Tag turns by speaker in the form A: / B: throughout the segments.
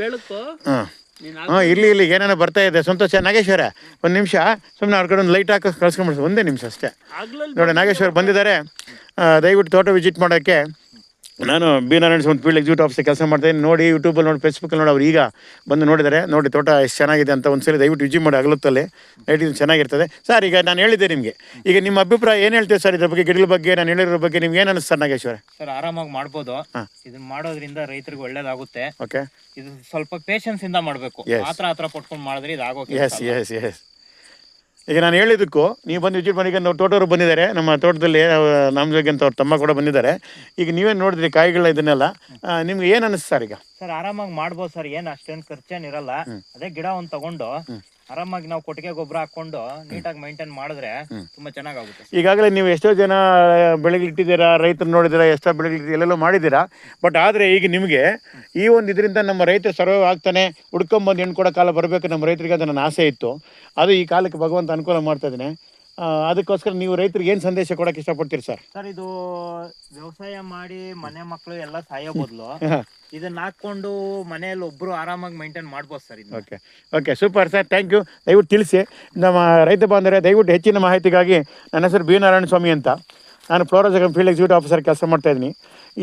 A: ಬೆಳಕು
B: ಹಾಂ ಹಾಂ ಇಲ್ಲಿ ಏನೇನೋ ಬರ್ತಾ ಇದೆ. ಸಂತೋಷ. ನಾಗೇಶ್ವರ ಒಂದು ನಿಮಿಷ ಸುಮ್ಮನೆ ಅವ್ರ ಕಡೆ ಒಂದು ಲೈಟ್ ಹಾಕಿ ಕಳ್ಸ್ಕೊಂಡ್ಬಿಡ್ತು. ಒಂದೇ ನಿಮಿಷ ಅಷ್ಟೇ ನೋಡಿ. ನಾಗೇಶ್ವರ ಬಂದಿದ್ದಾರೆ. ದಯವಿಟ್ಟು ತೋಟ ವಿಸಿಟ್ ಮಾಡೋಕ್ಕೆ. ನಾನು ಬಿ ನಾರಾಯಣ ಒಂದು ಫೀಲ್ಡ್ ಎಕ್ಸಿಕ್ಯೂಟಿವ್ ಆಫೀಸರ್ ಕೆಲಸ ಮಾಡ್ತೀನಿ. ನೋಡಿ ಯೂಟ್ಯೂಬಲ್ಲಿ ನೋಡಿ, ಫೇಸ್ಬುಕ್ಕಲ್ಲಿ ನೋಡಿ, ಅವ್ರು ಈಗ ಬಂದು ನೋಡಿದ್ದಾರೆ. ನೋಡಿ ತೋಟ ಎಷ್ಟು ಚೆನ್ನಾಗಿದೆ ಅಂತ ಒಂದ್ಸಲ ದಯವಿಟ್ಟು ವಿಸಿಟ್ ಮಾಡಿ. ಅಗಲತ್ತಲ್ಲಿ ಲೈಟ್ ಇದು ಚೆನ್ನಾಗಿರ್ತದೆ ಸರ್. ಈಗ ನಾನು ಹೇಳಿದ್ದೆ ನಿಮಗೆ, ಈಗ ನಿಮ್ಮ ಅಭಿಪ್ರಾಯ ಏನು ಹೇಳ್ತೀವಿ ಸರ್ ಇದ್ರ ಬಗ್ಗೆ, ಗಿಡಗಳ ಬಗ್ಗೆ ನಾನು ಹೇಳಿರೋ ಬಗ್ಗೆ ನಿಮ್ಗೆ ಏನು ಅನಿಸ್ತು ಸರ್ ನಾಗೇಶ್ವರ?
C: ಸರ್ ಆರಾಮಾಗಿ ಮಾಡ್ಬೋದು. ಇದನ್ನ ಮಾಡೋದ್ರಿಂದ ರೈತರಿಗೆ ಒಳ್ಳೇದಾಗುತ್ತೆ.
B: ಓಕೆ,
C: ಇದು ಸ್ವಲ್ಪ ಪೇಷನ್ಸ್ ಇಂದ ಮಾಡಬೇಕು. ಹತ್ರ ಕೊಟ್ಕೊಂಡು ಮಾಡಿದ್ರೆ ಇದು ಆಗೋಕೆ.
B: Yes yes yes. ಈಗ ನಾನು ಹೇಳಿದ್ದಕ್ಕೂ ನೀವು ಬಂದು ವಿಸಿಟ್ ಮಾಡಿ. ನಾವು ತೋಟವರು ಬಂದಿದ್ದಾರೆ ನಮ್ಮ ತೋಟದಲ್ಲಿ, ನಮ್ಮ ಜೊತೆ ಅಂತ ಅವ್ರ ತಮ್ಮ ಕೂಡ ಬಂದಿದ್ದಾರೆ. ಈಗ ನೀವೇನು ನೋಡಿದ್ರಿ ಕಾಯಿಗಳ ಇದನ್ನೆಲ್ಲ, ನಿಮ್ಗೆ ಏನು ಅನಿಸ್ತು ಸರ್? ಈಗ
C: ಸರ್ ಆರಾಮಾಗಿ ಮಾಡ್ಬೋದು ಸರ್. ಏನು ಅಷ್ಟೇನು ಖರ್ಚೇನಿರಲ್ಲ. ಅದೇ ಗಿಡ ಒಂದು ತಗೊಂಡು ಆರಾಮಾಗಿ ನಾವು ಕೊಟ್ಟಿಗೆ ಗೊಬ್ಬರ ಹಾಕೊಂಡು ನೀಟಾಗಿ ಮೈಂಟೈನ್ ಮಾಡಿದ್ರೆ ತುಂಬಾ ಚೆನ್ನಾಗುತ್ತೆ.
B: ಈಗಾಗಲೇ ನೀವು ಎಷ್ಟೋ ಜನ ಬೆಳೆಗಳು ಇಟ್ಟಿದ್ದೀರಾ, ರೈತರು ನೋಡಿದ್ದೀರಾ, ಎಷ್ಟೋ ಬೆಳೆಗಳು ಎಲ್ಲೆಲ್ಲೋ ಮಾಡಿದ್ದೀರಾ. ಬಟ್ ಆದರೆ ಈಗ ನಿಮಗೆ ಈ ಒಂದು ಇದರಿಂದ ನಮ್ಮ ರೈತ ಸರ್ವೈವ್ ಆಗ್ತಾನೆ, ಹುಡ್ಕೊಂಬಂದು ಹೆಣ್ಣು ಕೊಡೋ ಕಾಲ ಬರಬೇಕು ನಮ್ಮ ರೈತರಿಗೆ ಅಂತ ನನ್ನ ಆಸೆ ಇತ್ತು. ಅದು ಈ ಕಾಲಕ್ಕೆ ಭಗವಂತ ಅನುಕೂಲ ಮಾಡ್ತಾ ಇದ್ದಾನೆ. ಅದಕ್ಕೋಸ್ಕರ ನೀವು ರೈತರಿಗೆ ಏನು ಸಂದೇಶ ಕೊಡೋಕೆ ಇಷ್ಟಪಡ್ತೀರಿ ಸರ್?
C: ಸರ್ ಇದು ವ್ಯವಸಾಯ ಮಾಡಿ ಮನೆ ಮಕ್ಕಳು ಎಲ್ಲ ಸಾಯೋ ಬದಲು ಇದನ್ನ ಹಾಕೊಂಡು ಮನೆಯಲ್ಲಿ ಒಬ್ರು ಆರಾಮಾಗಿ ಮೈಂಟೈನ್ ಮಾಡ್ಬೋದು sir.
B: Okay okay, super sir, thank you. ದಯವಿಟ್ಟು ತಿಳಿಸಿ ನಮ್ಮ ರೈತ ಬಾಂಧವರೇ. ದಯವಿಟ್ಟು ಹೆಚ್ಚಿನ ಮಾಹಿತಿಗಾಗಿ ನನ್ನ ಹೆಸರು ಬಿ ನಾರಾಯಣ ಸ್ವಾಮಿ ಅಂತ. ನಾನು ಫ್ಲೋರೋಜಗಮ್ ಫೀಲ್ಡ್ ಎಕ್ಸಿಕ್ಯೂಟಿವ್ ಆಫೀಸರ್ ಕೆಲಸ ಮಾಡ್ತಾಯಿದ್ದೀನಿ.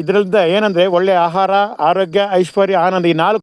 B: ಇದರಿಂದ ಏನಂದರೆ ಒಳ್ಳೆಯ ಆಹಾರ, ಆರೋಗ್ಯ, ಐಶ್ವರ್ಯ, ಆನಂದ, ಈ 4